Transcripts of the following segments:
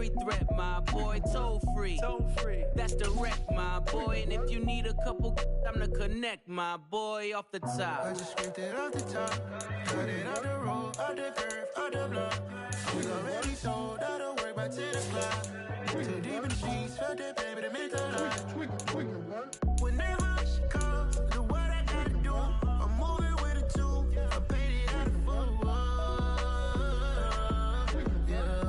every threat, my boy. Toll free. That's direct, my boy. And if you need a couple, I'm the connect, my boy, off the top. I just scraped it off the top. Cut it out the road, out the curve, out the block. I was already sold, out of work by 10 o'clock. Too deep in the sheets, felt that pain, but it meant a lot. When that rush comes, do what I gotta do. I'm moving with a two. I paid it out of full. Yeah.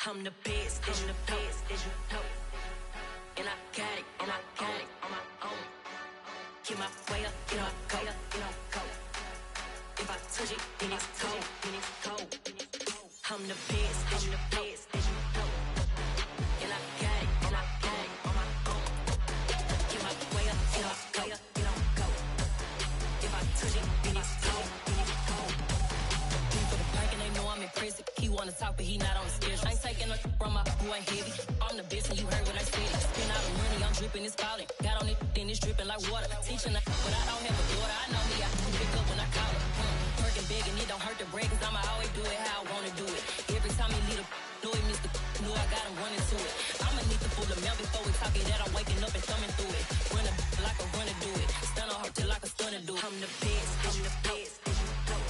I'm the best, I'm the best, as you know. And I got it, on my own. Get my way up, get my go, go. If I touch it, then it's cold, I'm the best, as you know. And I got it, on my own. Get my way up, get my go. If I touch it, then it's cold, for the park and they know I'm impressive. He wanna talk, but he not on the schedule. I ain't taking no from my boy heavy. I'm the best and you heard what I said. Spend all the money, I'm dripping, it's falling. Got on it, then it's dripping like water. Teaching her, but I don't have a daughter. I know me, I can pick up when I call her. Working big and it don't hurt to break, cause I'ma always do it how I wanna do it. Every time he lead a know he missed the know I got him running to it. I'ma need the full amount before we talk it that I'm waking up and thumbing through it. Run a like a runner do it. Stun on her till like a stunner do it. I'm the best, I'm the best, as you know.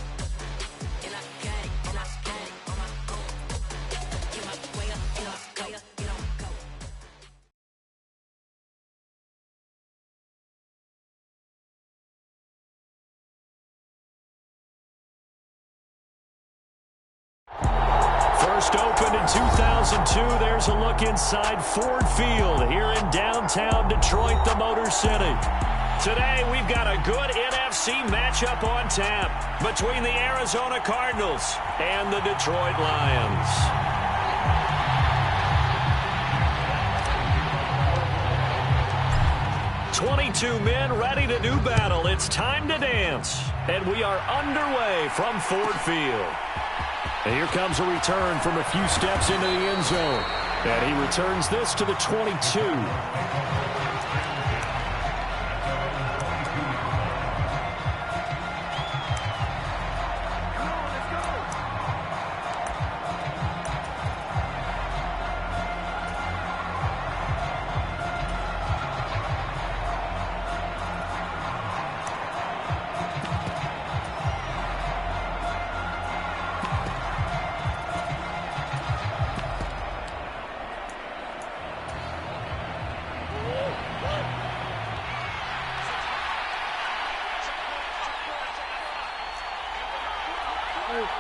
And I got it, on my own. Get my way up, get my go. First opened in 2002, there's a look inside Ford Field here in downtown Detroit, the Motor City. Today, we've got a good NFC matchup on tap between the Arizona Cardinals and the Detroit Lions. "22 men ready to do battle. It's time to dance." And we are underway from Ford Field. And here comes a return from a few steps into the end zone. And he returns this to the 22.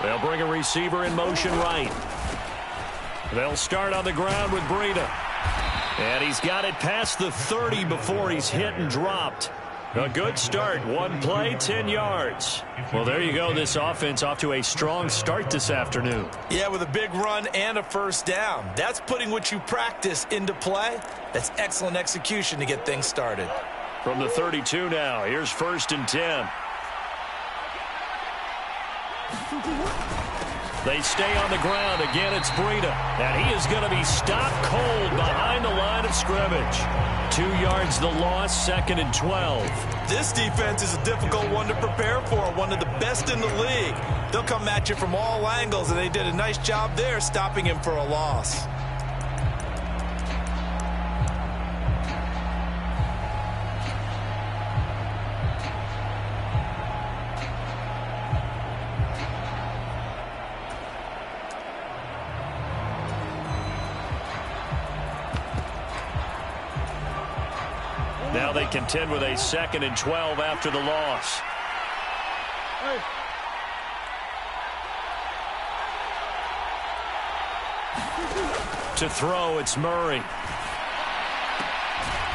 They'll bring a receiver in motion right. They'll start on the ground with Breida. And he's got it past the 30 before he's hit and dropped. A good start. One play, 10 yards. Well, there you go. This offense off to a strong start this afternoon. Yeah, with a big run and a first down. That's putting what you practice into play. That's excellent execution to get things started. From the 32 now, here's 1st and 10. They stay on the ground. Again, it's Breida. And he is going to be stopped cold behind the line of scrimmage. 2 yards the loss, 2nd and 12. This defense is a difficult one to prepare for, one of the best in the league. They'll come at you from all angles, and they did a nice job there stopping him for a loss. Now they contend with a 2nd and 12 after the loss. To throw, it's Murray.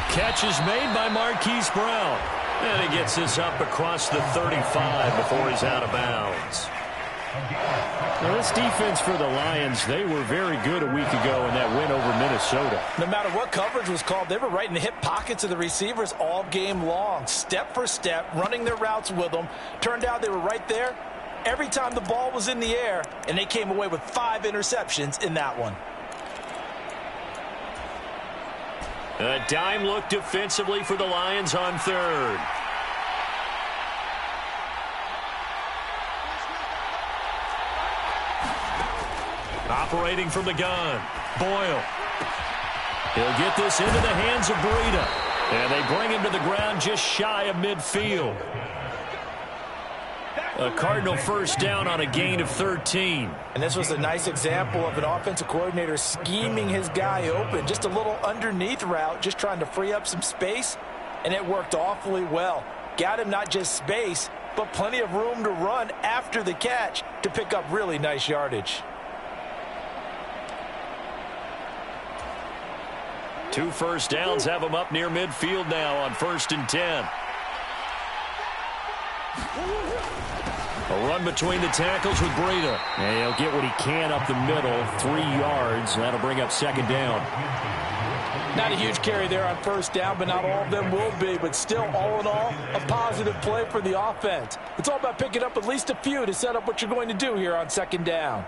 Catch is made by Marquise Brown. And he gets this up across the 35 before he's out of bounds. Now, this defense for the Lions, they were very good a week ago in that win over Minnesota. No matter what coverage was called, they were right in the hip pockets of the receivers all game long, step for step, running their routes with them. Turned out they were right there every time the ball was in the air, and they came away with 5 interceptions in that one. A dime look defensively for the Lions on 3rd. Operating from the gun, Boyle. He'll get this into the hands of Breida. And they bring him to the ground just shy of midfield. A Cardinal first down on a gain of 13. And this was a nice example of an offensive coordinator scheming his guy open. Just a little underneath route, just trying to free up some space. And it worked awfully well. Got him not just space, but plenty of room to run after the catch to pick up really nice yardage. 2 first downs have him up near midfield now on 1st and 10. A run between the tackles with Breida. And he'll get what he can up the middle, 3 yards. That'll bring up 2nd down. Not a huge carry there on 1st down, but not all of them will be. But still, all in all, a positive play for the offense. It's all about picking up at least a few to set up what you're going to do here on 2nd down.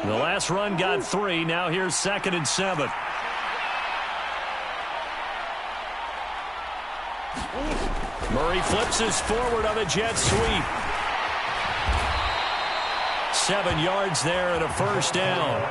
The last run got 3. Now here's 2nd and 7. Murray flips his forward on a jet sweep. 7 yards there and a 1st down.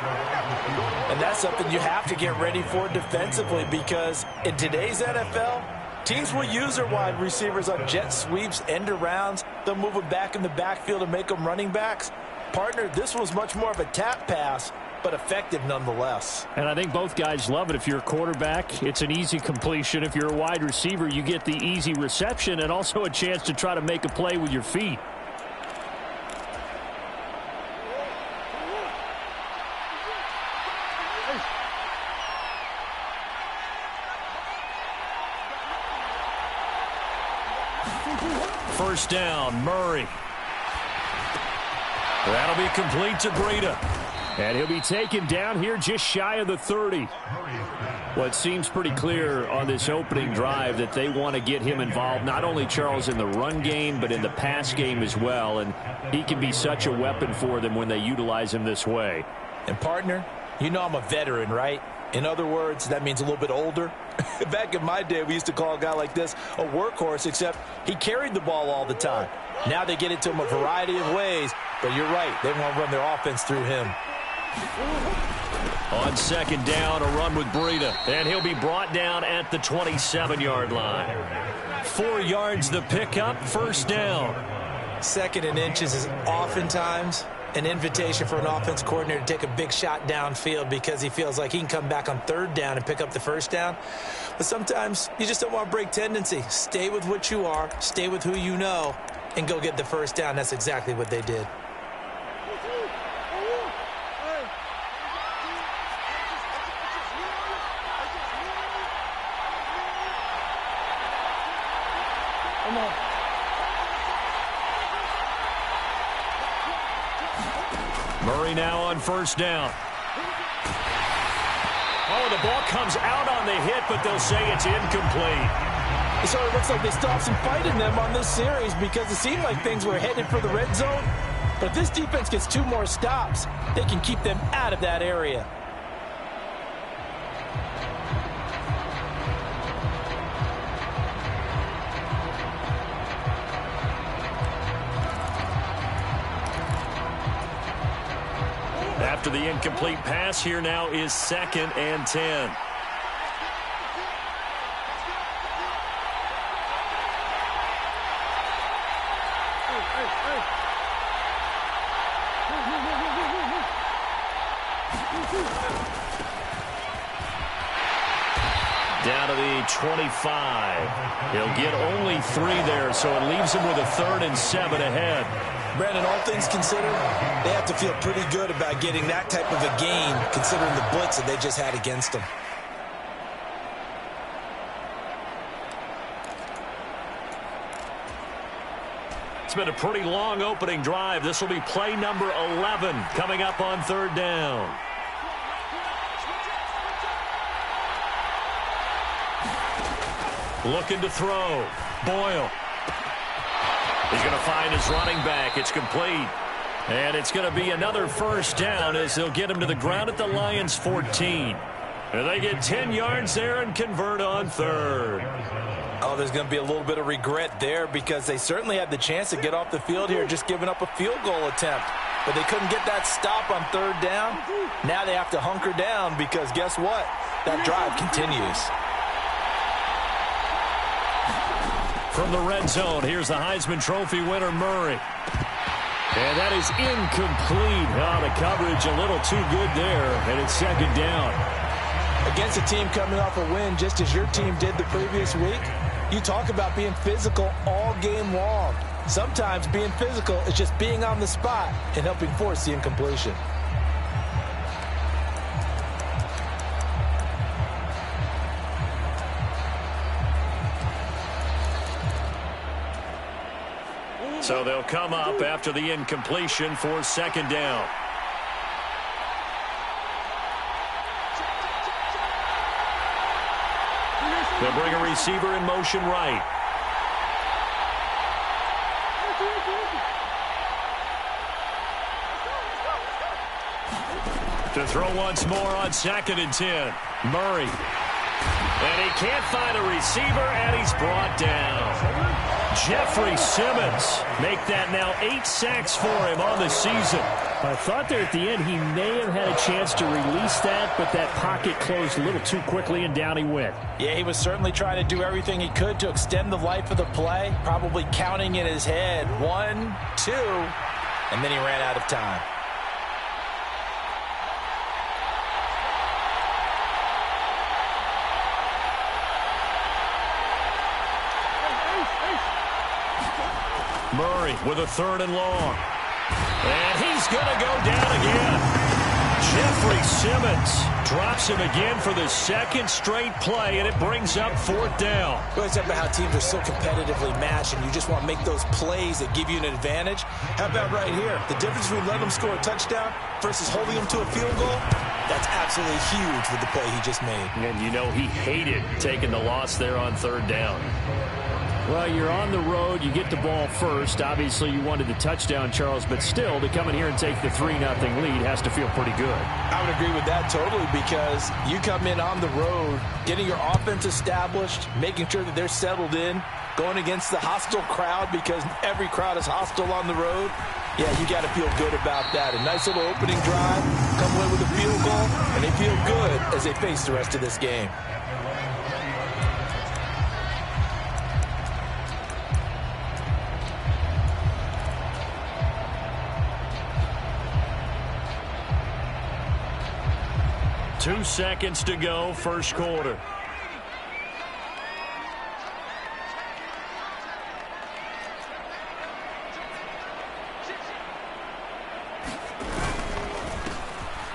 And that's something you have to get ready for defensively, because in today's NFL, teams will use their wide receivers on jet sweeps, end arounds. They'll move them back in the backfield and make them running backs. Partner, this was much more of a tap pass, but effective nonetheless. And I think both guys love it. If you're a quarterback, it's an easy completion. If you're a wide receiver, you get the easy reception and also a chance to try to make a play with your feet. First down, Murray. That'll be complete to Breida. And he'll be taken down here just shy of the 30. Well, it seems pretty clear on this opening drive that they want to get him involved, not only, Charles, in the run game, but in the pass game as well. And he can be such a weapon for them when they utilize him this way. And, partner, you know I'm a veteran, right? In other words, that means a little bit older. Back in my day, we used to call a guy like this a workhorse, except he carried the ball all the time. Now they get it to him a variety of ways, but you're right. They want to run their offense through him. On 2nd down, a run with Breida, and he'll be brought down at the 27-yard line. 4 yards the pickup, 1st down. 2nd and inches is oftentimes an invitation for an offense coordinator to take a big shot downfield because he feels like he can come back on 3rd down and pick up the 1st down. But sometimes you just don't want to break tendency. Stay with what you are, stay with who you know, and go get the 1st down. That's exactly what they did. Murray now on 1st down. Oh, the ball comes out on the hit, but they'll say it's incomplete. So it looks like they still have some fight in them on this series because it seemed like things were headed for the red zone. But if this defense gets 2 more stops, they can keep them out of that area. After the incomplete pass, here now is 2nd and 10. Down to the 25. He'll get only 3 there, so it leaves him with a 3rd and 7 ahead. Brandon, all things considered, they have to feel pretty good about getting that type of a gain, considering the blitz that they just had against them. It's been a pretty long opening drive. This will be play number 11 coming up on 3rd down. looking to throw. Boyle. He's going to find his running back. It's complete. And it's going to be another first down as they'll get him to the ground at the Lions' 14. And they get 10 yards there and convert on third. Oh, there's going to be a little bit of regret there because they certainly had the chance to get off the field here just giving up a field goal attempt. But they couldn't get that stop on third down. Now they have to hunker down because guess what? That drive continues. From the red zone, here's the Heisman Trophy winner, Murray. And that is incomplete. Oh, the coverage a little too good there, and it's second down. Against a team coming off a win, just as your team did the previous week, you talk about being physical all game long. Sometimes being physical is just being on the spot and helping force the incompletion. So they'll come up after the incompletion for second down. They'll bring a receiver in motion right. To throw once more on 2nd and 10. Murray. And he can't find a receiver, and he's brought down. Jeffrey Simmons make that now 8 sacks for him on the season. I thought there at the end he may have had a chance to release that, but that pocket closed a little too quickly, and down he went. Yeah, he was certainly trying to do everything he could to extend the life of the play, probably counting in his head 1, 2, and then he ran out of time. Murray with a 3rd and long. And he's going to go down again. Jeffrey Simmons drops him again for the 2nd straight play, and it brings up 4th down. We always talk about how teams are so competitively matched, and you just want to make those plays that give you an advantage. How about right here? The difference between letting them score a touchdown versus holding them to a field goal, that's absolutely huge with the play he just made. And you know he hated taking the loss there on 3rd down. Well, you're on the road. You get the ball first. Obviously, you wanted the touchdown, Charles, but still, to come in here and take the 3-0 lead has to feel pretty good. I would agree with that totally because you come in on the road, getting your offense established, making sure that they're settled in, going against the hostile crowd because every crowd is hostile on the road. Yeah, you got to feel good about that. A nice little opening drive, come away with a field goal, and they feel good as they face the rest of this game. Two seconds to go, first quarter.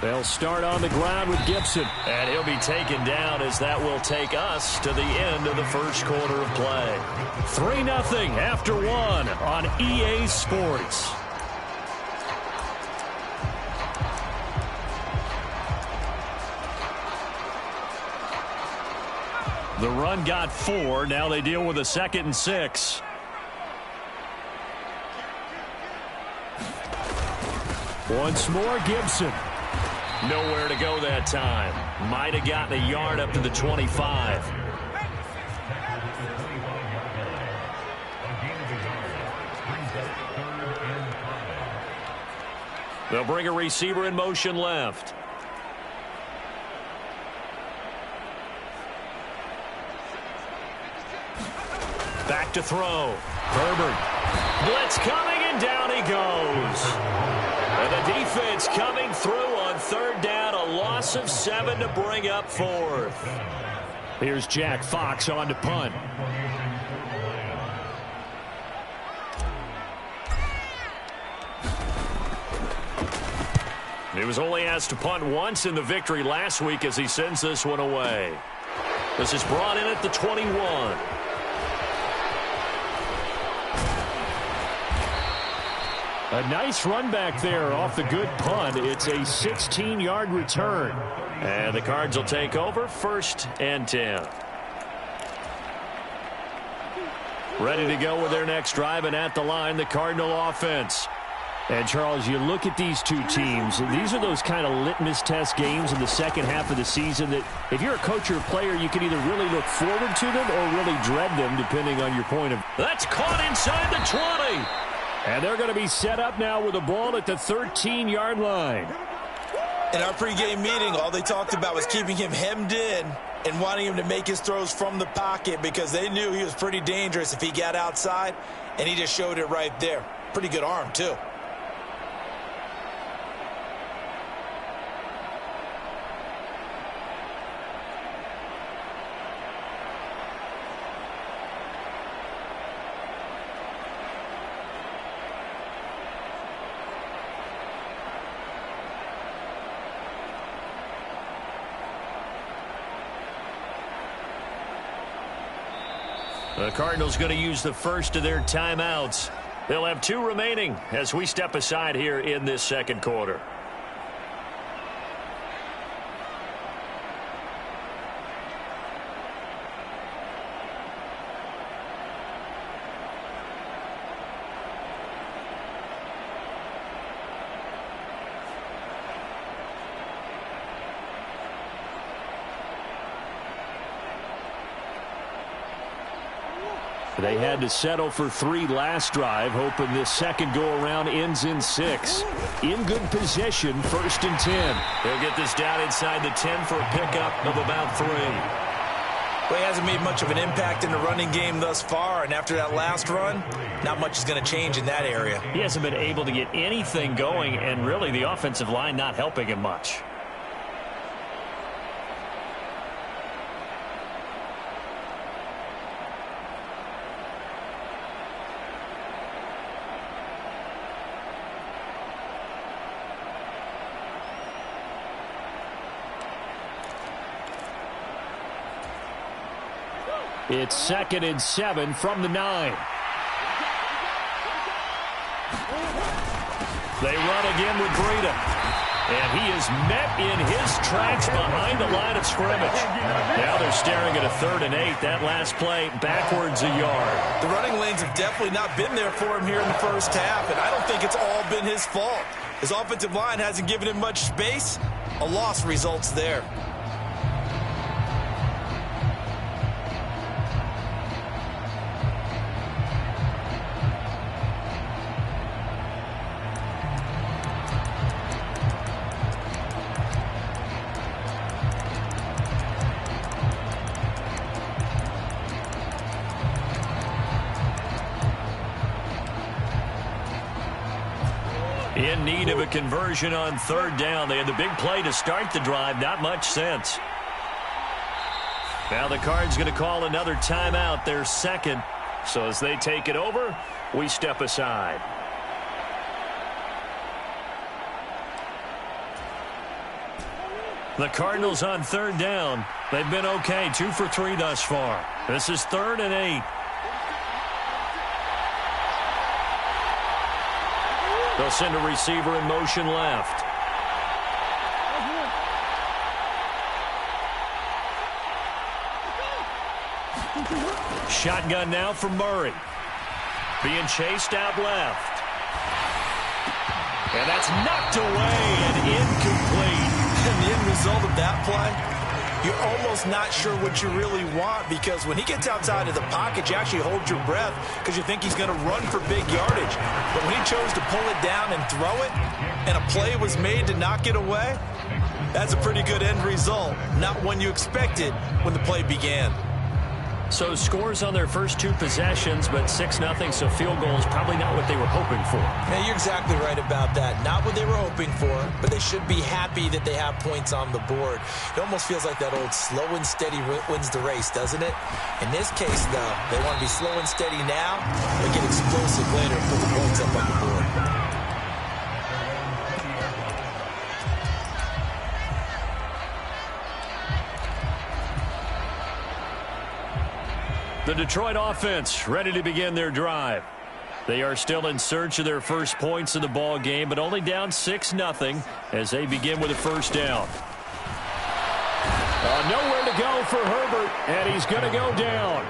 They'll start on the ground with Gibson. And he'll be taken down as that will take us to the end of the first quarter of play. 3-0 after 1 on EA Sports. The run got 4. Now they deal with a 2nd and 6. Once more, Gibson. Nowhere to go that time. Might have gotten a yard up to the 25. They'll bring a receiver in motion left. Back to throw. Herbert. Blitz coming, and down he goes. And the defense coming through on 3rd down. A loss of 7 to bring up 4th. Here's Jack Fox on to punt. He was only asked to punt once in the victory last week as he sends this one away. This is brought in at the 21. A nice run back there off the good punt. It's a 16-yard return. And the Cards will take over 1st and 10. ready to go with their next drive, and at the line, the Cardinal offense. And, Charles, you look at these two teams, these are those kind of litmus test games in the second half of the season that if you're a coach or a player, you can either really look forward to them or really dread them, depending on your point of view. That's caught inside the 20. And they're going to be set up now with the ball at the 13-yard line. In our pregame meeting, all they talked about was keeping him hemmed in and wanting him to make his throws from the pocket because they knew he was pretty dangerous if he got outside, and he just showed it right there. Pretty good arm, too. The Cardinals going to use the first of their timeouts. They'll have 2 remaining as we step aside here in this second quarter. They had to settle for 3 last drive, hoping this second go-around ends in 6. In good position, 1st and 10. They'll get this down inside the 10 for a pickup of about 3. Well, he hasn't made much of an impact in the running game thus far, and after that last run, not much is going to change in that area. He hasn't been able to get anything going, and really the offensive line not helping him much. It's 2nd and 7 from the 9. They run again with Breida. And he is met in his tracks behind the line of scrimmage. Now they're staring at a 3rd and 8. That last play backwards a yard. The running lanes have definitely not been there for him here in the first half, and I don't think it's all been his fault. His offensive line hasn't given him much space. A loss results there. In need of a conversion on 3rd down. They had the big play to start the drive. Not much sense. Now the Cards going to call another timeout, their 2nd. So as they take it over, we step aside. The Cardinals on 3rd down. They've been okay. 2 for 3 thus far. This is 3rd and 8. They'll send a receiver in motion left. Shotgun now from Murray. Being chased out left. And that's knocked away and incomplete. And the end result of that play, you're almost not sure what you really want, because when he gets outside of the pocket, you actually hold your breath because you think he's going to run for big yardage. But when he chose to pull it down and throw it, and a play was made to knock it away, that's a pretty good end result. Not one you expected when the play began. So scores on their first 2 possessions, but 6-0, so field goal is probably not what they were hoping for. Yeah, you're exactly right about that. Not what they were hoping for, but they should be happy that they have points on the board. It almost feels like that old slow and steady wins the race, doesn't it? In this case, though, they want to be slow and steady now, but get explosive later and put the points up on the board. The Detroit offense ready to begin their drive. They are still in search of their first points of the ball game, but only down 6-0 as they begin with a 1st down. Nowhere to go for Herbert, and he's going to go down.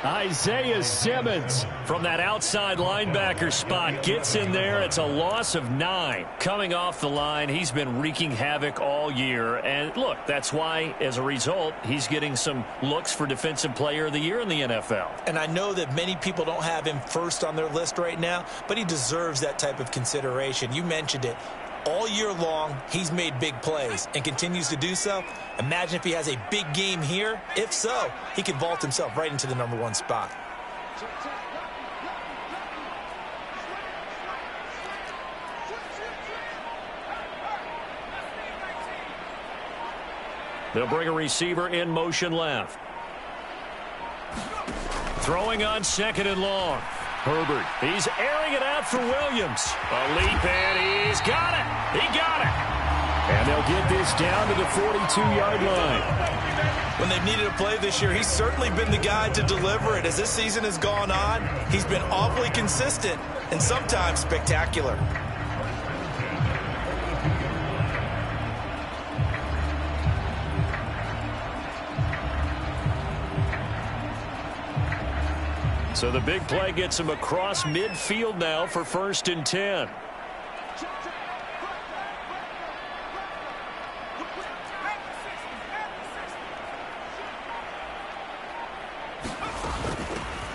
Isaiah Simmons from that outside linebacker spot gets in there. It's a loss of 9. Coming off the line, he's been wreaking havoc all year. And look, that's why, as a result, he's getting some looks for Defensive Player of the Year in the NFL. And I know that many people don't have him first on their list right now, but he deserves that type of consideration. You mentioned it. All year long, he's made big plays and continues to do so. Imagine if he has a big game here. If so, he could vault himself right into the #1 spot. They'll bring a receiver in motion left. Throwing on 2nd and long. Herbert, he's airing it out for Williams. A leap in, he's got it. He got it. And they'll get this down to the 42-yard line. When they've needed a play this year, he's certainly been the guy to deliver it. As this season has gone on, he's been awfully consistent and sometimes spectacular. So the big play gets him across midfield now for 1st and 10.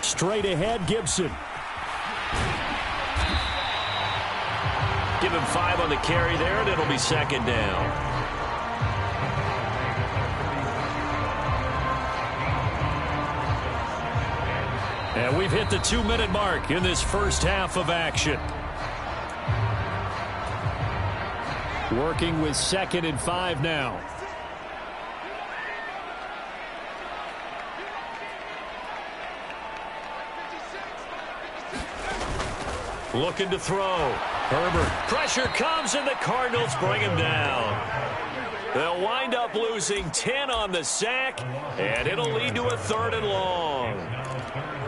Straight ahead, Gibson. Give him 5 on the carry there, and it'll be 2nd down. And we've hit the 2-minute mark in this first half of action. Working with 2nd and 5 now. Looking to throw. Herbert. Pressure comes, and the Cardinals bring him down. They'll wind up losing 10 on the sack, and it'll lead to a 3rd and long.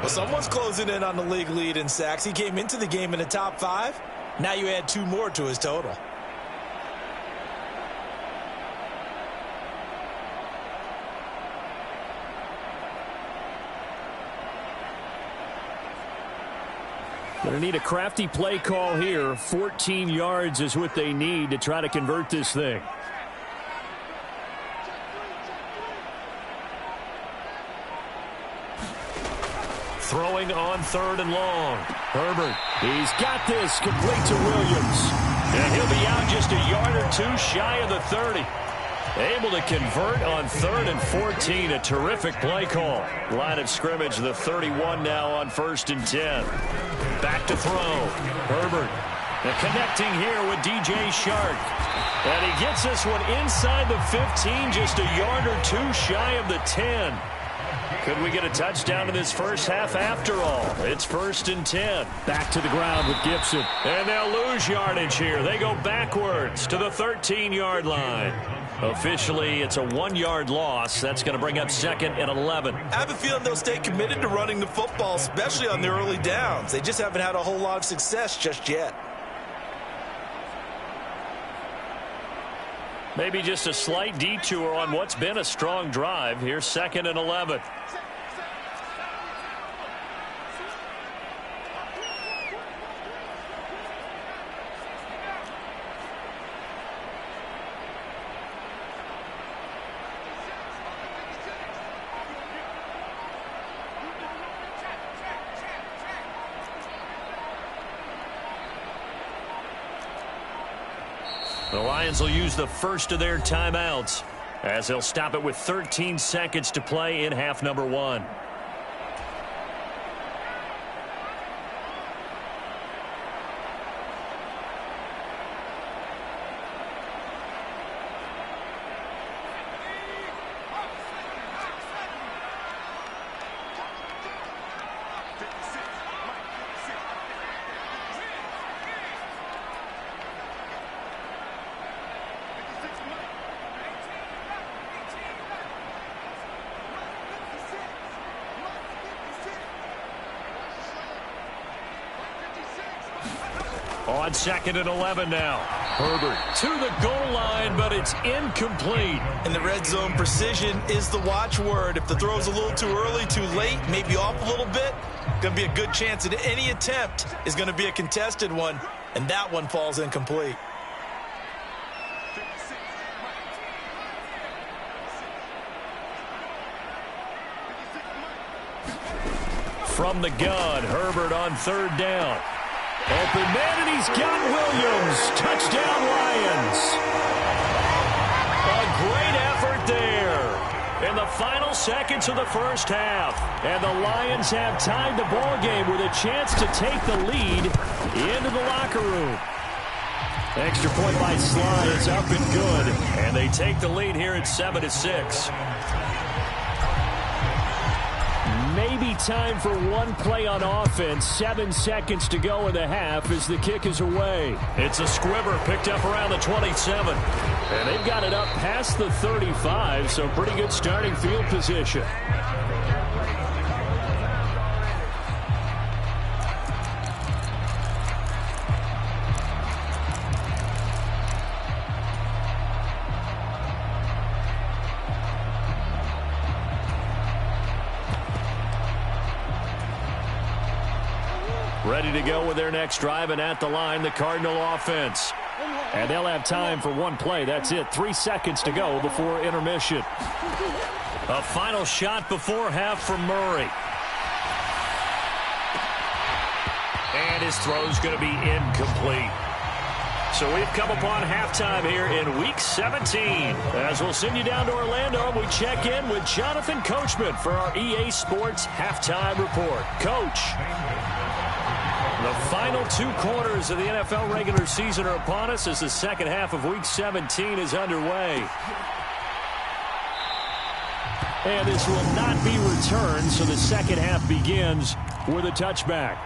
Well, someone's closing in on the league lead in sacks. He came into the game in the top 5. Now you add 2 more to his total. Going to need a crafty play call here. 14 yards is what they need to try to convert this thing. Throwing on 3rd and long. Herbert. He's got this complete to Williams. And he'll be out just a yard or 2 shy of the 30. Able to convert on 3rd and 14. A terrific play call. Line of scrimmage, the 31 now on 1st and 10. Back to throw. Herbert. And connecting here with DJ Shark. And he gets this one inside the 15, just a yard or 2 shy of the 10. Could we get a touchdown in this first half after all? It's 1st and 10. Back to the ground with Gibson. And they'll lose yardage here. They go backwards to the 13-yard line. Officially, it's a 1-yard loss. That's going to bring up 2nd and 11. I have a feeling they'll stay committed to running the football, especially on their early downs. They just haven't had a whole lot of success just yet. Maybe just a slight detour on what's been a strong drive. Here's 2nd and 11. The Lions will use the first of their timeouts as they'll stop it with 13 seconds to play in half number 1. On 2nd and 11 now. Herbert to the goal line, but it's incomplete. In the red zone, precision is the watchword. If the throw's a little too early, too late, maybe off a little bit, going to be a good chance that any attempt is going to be a contested one, and that one falls incomplete. From the gun, Herbert on 3rd down. Open man, and he's got Williams. Touchdown, Lions. A great effort there in the final seconds of the first half. And the Lions have tied the ball game with a chance to take the lead into the locker room. Extra point by Sly is up and good. And they take the lead here at 7-6. Maybe time for one play on offense. 7 seconds to go in the half as the kick is away. It's a squibber picked up around the 27. And they've got it up past the 35, so pretty good starting field position. Ready to go with their next drive, and at the line, the Cardinal offense. And they'll have time for one play. That's it. 3 seconds to go before intermission. A final shot before half from Murray. And his throw's going to be incomplete. So we've come upon halftime here in Week 17. As we'll send you down to Orlando, we check in with Jonathan Coachman for our EA Sports Halftime Report. Coach. The final 2 quarters of the NFL regular season are upon us as the second half of Week 17 is underway. And this will not be returned, so the second half begins with a touchback.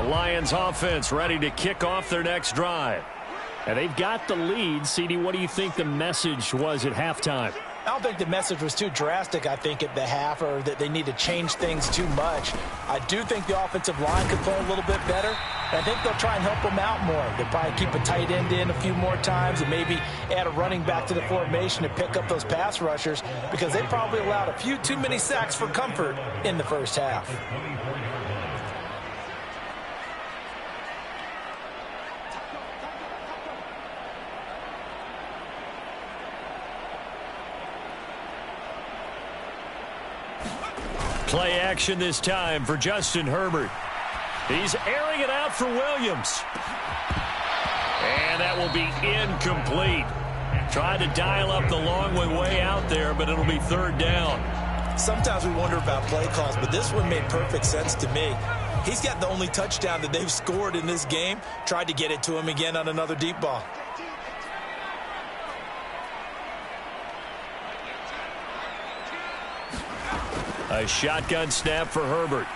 Lions offense ready to kick off their next drive. And they've got the lead. CD, what do you think the message was at halftime? I don't think the message was too drastic, I think, at the half, or that they need to change things too much. I do think the offensive line could play a little bit better. And I think they'll try and help them out more. They'll probably keep a tight end in a few more times and maybe add a running back to the formation to pick up those pass rushers, because they probably allowed a few too many sacks for comfort in the first half. Play action this time for Justin Herbert. He's airing it out for Williams. And that will be incomplete. Tried to dial up the long way out there, but it'll be 3rd down. Sometimes we wonder about play calls, but this one made perfect sense to me. He's got the only touchdown that they've scored in this game. Tried to get it to him again on another deep ball. A shotgun snap for Herbert.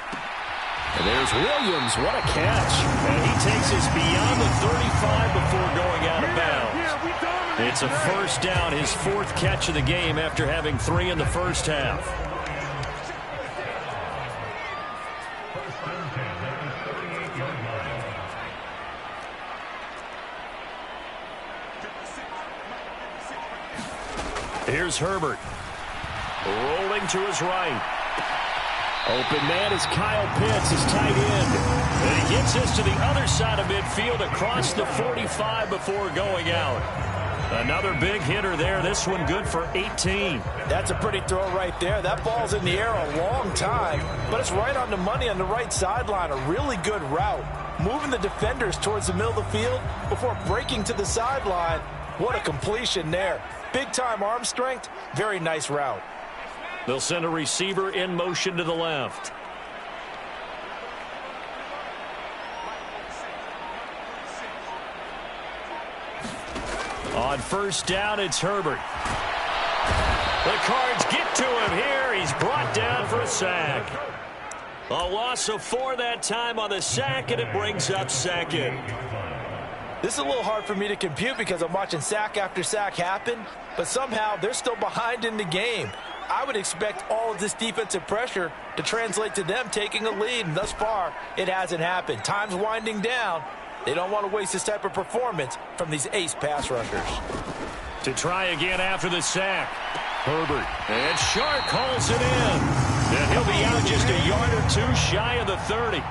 And there's Williams. What a catch. And he takes us beyond the 35 before going out of bounds. It's a first down, his 4th catch of the game after having 3 in the first half. Here's Herbert. Rolling to his right. Open man is Kyle Pitts, his tight end. And he gets us to the other side of midfield across the 45 before going out. Another big hitter there. This one good for 18. That's a pretty throw right there. That ball's in the air a long time, but it's right on the money on the right sideline. A really good route. Moving the defenders towards the middle of the field before breaking to the sideline. What a completion there. Big-time arm strength. Very nice route. They'll send a receiver in motion to the left. On first down, it's Herbert. The Cards get to him here. He's brought down for a sack. A loss of 4 that time on the sack, and it brings up second. This is a little hard for me to compute because I'm watching sack after sack happen, but somehow they're still behind in the game. I would expect all of this defensive pressure to translate to them taking a lead, and thus far, it hasn't happened. Time's winding down. They don't want to waste this type of performance from these ace pass rushers. To try again after the sack. Herbert. And Shark calls it in. And he'll be out just a yard or two shy of the 30.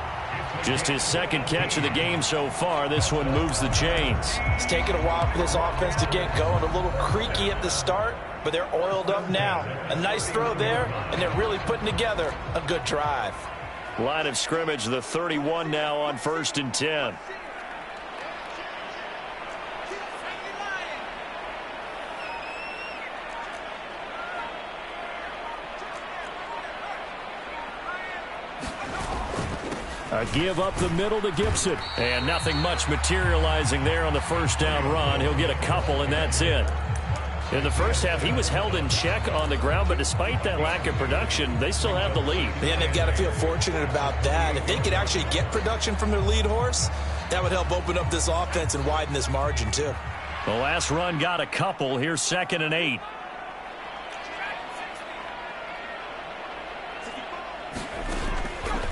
Just his second catch of the game so far. This one moves the chains. It's taken a while for this offense to get going. A little creaky at the start, but they're oiled up now. A nice throw there, and they're really putting together a good drive. Line of scrimmage, the 31 now on 1st and 10. A give up the middle to Gibson. And nothing much materializing there on the first down run. He'll get a couple, and that's it. In the first half, he was held in check on the ground, but despite that lack of production, they still have the lead. Man, they've got to feel fortunate about that. If they could actually get production from their lead horse, that would help open up this offense and widen this margin, too. The last run got a couple. Here's 2nd and 8.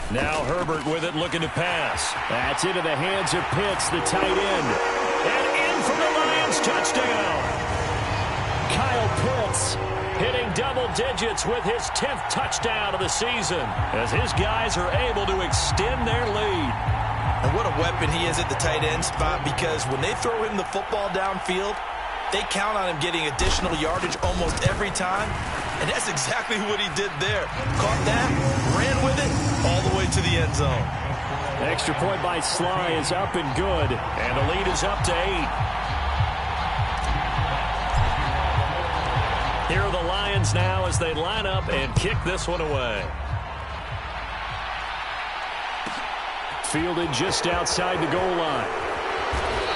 Now Herbert with it, looking to pass. That's into the hands of Pitts, the tight end. And in for the Lions, touchdown. Kyle Pitts hitting double digits with his 10th touchdown of the season as his guys are able to extend their lead. And what a weapon he is at the tight end spot, because when they throw him the football downfield, they count on him getting additional yardage almost every time. And that's exactly what he did there. Caught that, ran with it, all the way to the end zone. Extra point by Sly is up and good. And the lead is up to 8. Here are the Lions now as they line up and kick this one away. Fielded just outside the goal line.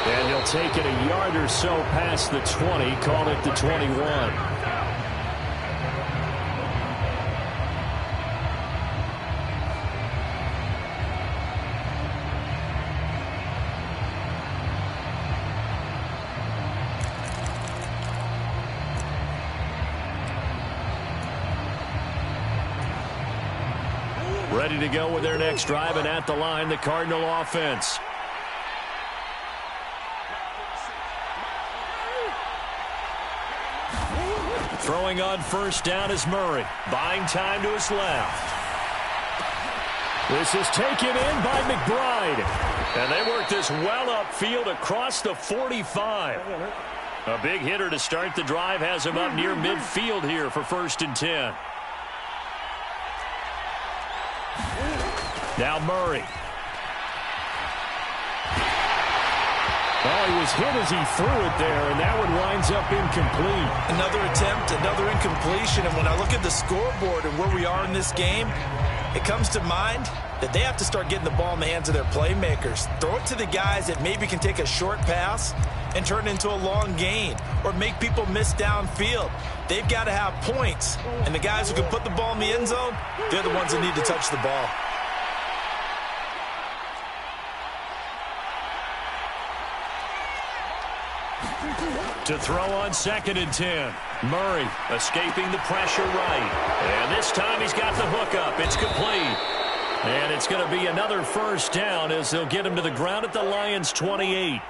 And he'll take it a yard or so past the 20, call it the 21. Ready to go with their next drive, and at the line, the Cardinal offense. Throwing on first down is Murray. Buying time to his left. This is taken in by McBride. And they work this well upfield across the 45. A big hitter to start the drive has him up near midfield here for 1st and 10. Now Murray. Oh, he was hit as he threw it there, and that one winds up incomplete. Another attempt, another incompletion, and when I look at the scoreboard and where we are in this game, it comes to mind that they have to start getting the ball in the hands of their playmakers. Throw it to the guys that maybe can take a short pass and turn it into a long gain or make people miss downfield. They've got to have points, and the guys who can put the ball in the end zone, they're the ones that need to touch the ball. To throw on 2nd and 10. Murray escaping the pressure right. And this time he's got the hookup. It's complete. And it's going to be another first down as they'll get him to the ground at the Lions' 28.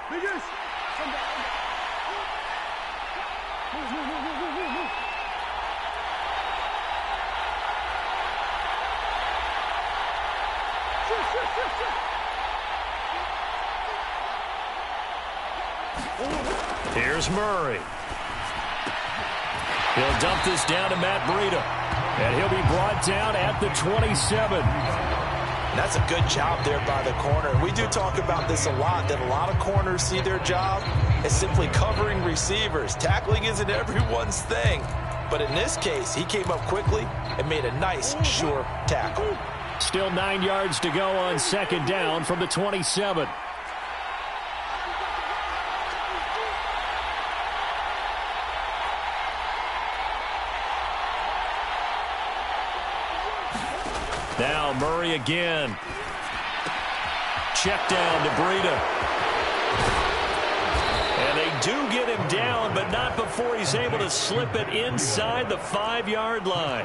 Here's Murray. He'll dump this down to Matt Breida. And he'll be brought down at the 27. That's a good job there by the corner. We do talk about this a lot, that a lot of corners see their job as simply covering receivers. Tackling isn't everyone's thing. But in this case, he came up quickly and made a nice, sure tackle. Still 9 yards to go on 2nd down from the 27. Now Murray again. Check down to Breida. And they do get him down, but not before he's able to slip it inside the 5-yard line.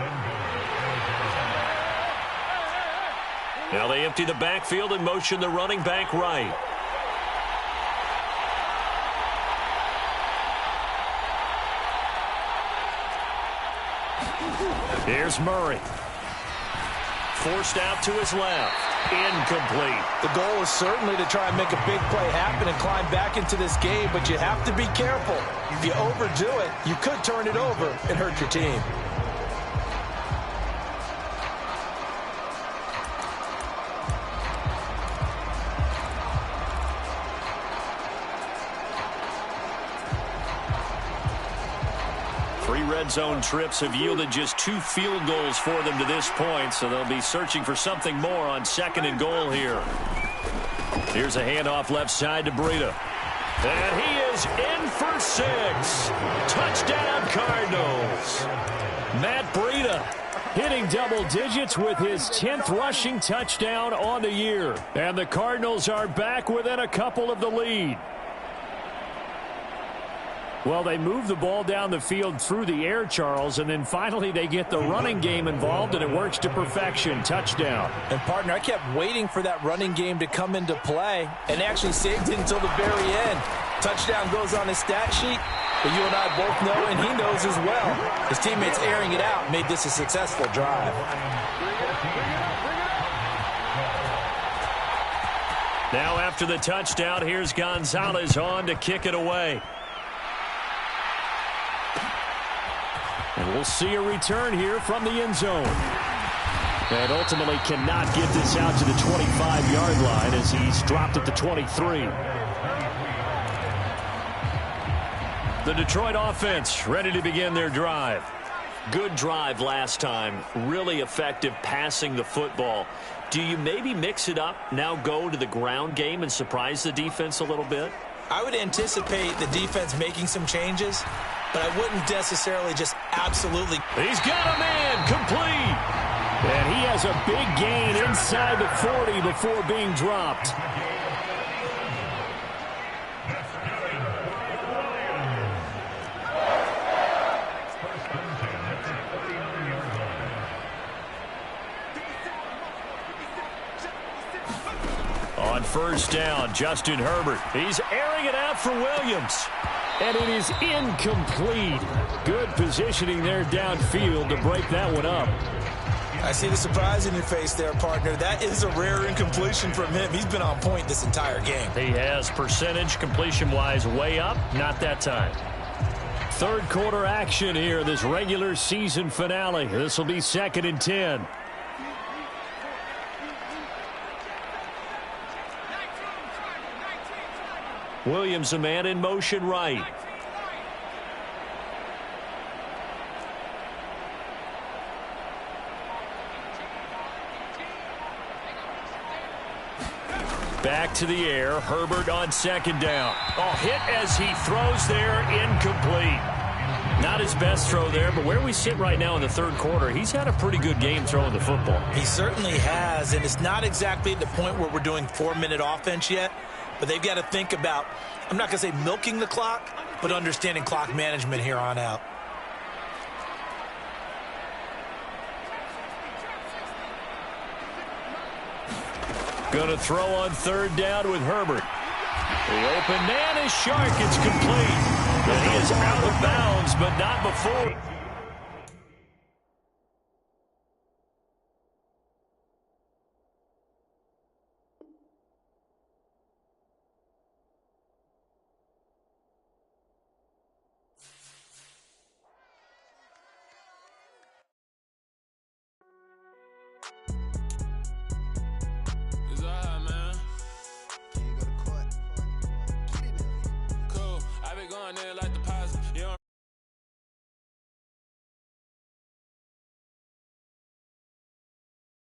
Now they empty the backfield and motion the running back right. Here's Murray. Forced out to his left. Incomplete. The goal is certainly to try and make a big play happen and climb back into this game, but you have to be careful. If you overdo it, you could turn it over and hurt your team. Three red zone trips have yielded just 2 field goals for them to this point, so they'll be searching for something more on 2nd and goal here. Here's a handoff left side to Breida. And he is in for 6. Touchdown, Cardinals. Matt Breida hitting double digits with his 10th rushing touchdown on the year. And the Cardinals are back within a couple of the lead. Well, they move the ball down the field through the air, Charles, and then finally they get the running game involved, and it works to perfection. Touchdown. And, partner, I kept waiting for that running game to come into play and actually saved it until the very end. Touchdown goes on his stat sheet, but you and I both know, and he knows as well, his teammates airing it out made this a successful drive. Now after the touchdown, here's Gonzalez on to kick it away. And we'll see a return here from the end zone. And ultimately cannot get this out to the 25-yard line as he's dropped at the 23. The Detroit offense ready to begin their drive. Good drive last time. Really effective passing the football. Do you maybe mix it up, now go to the ground game and surprise the defense a little bit? I would anticipate the defense making some changes, but I wouldn't necessarily just absolutely. He's got a man complete. And he has a big gain inside the 40 before being dropped. On first down, Justin Herbert. He's airing it out for Williams. And it is incomplete. Good positioning there downfield to break that one up. I see the surprise in your face there, partner. That is a rare incompletion from him. He's been on point this entire game. He has percentage completion-wise way up. Not that time. Third quarter action here, this regular season finale. This will be 2nd and 10. Williams, a man in motion right. Back to the air. Herbert on 2nd down. Oh, hit as he throws there. Incomplete. Not his best throw there, but where we sit right now in the third quarter, he's had a pretty good game throwing the football. He certainly has, and it's not exactly at the point where we're doing 4-minute offense yet. But they've got to think about, I'm not going to say milking the clock, but understanding clock management here on out. Going to throw on 3rd down with Herbert. The open man is Shark. It's complete. And he is out of bounds, but not before.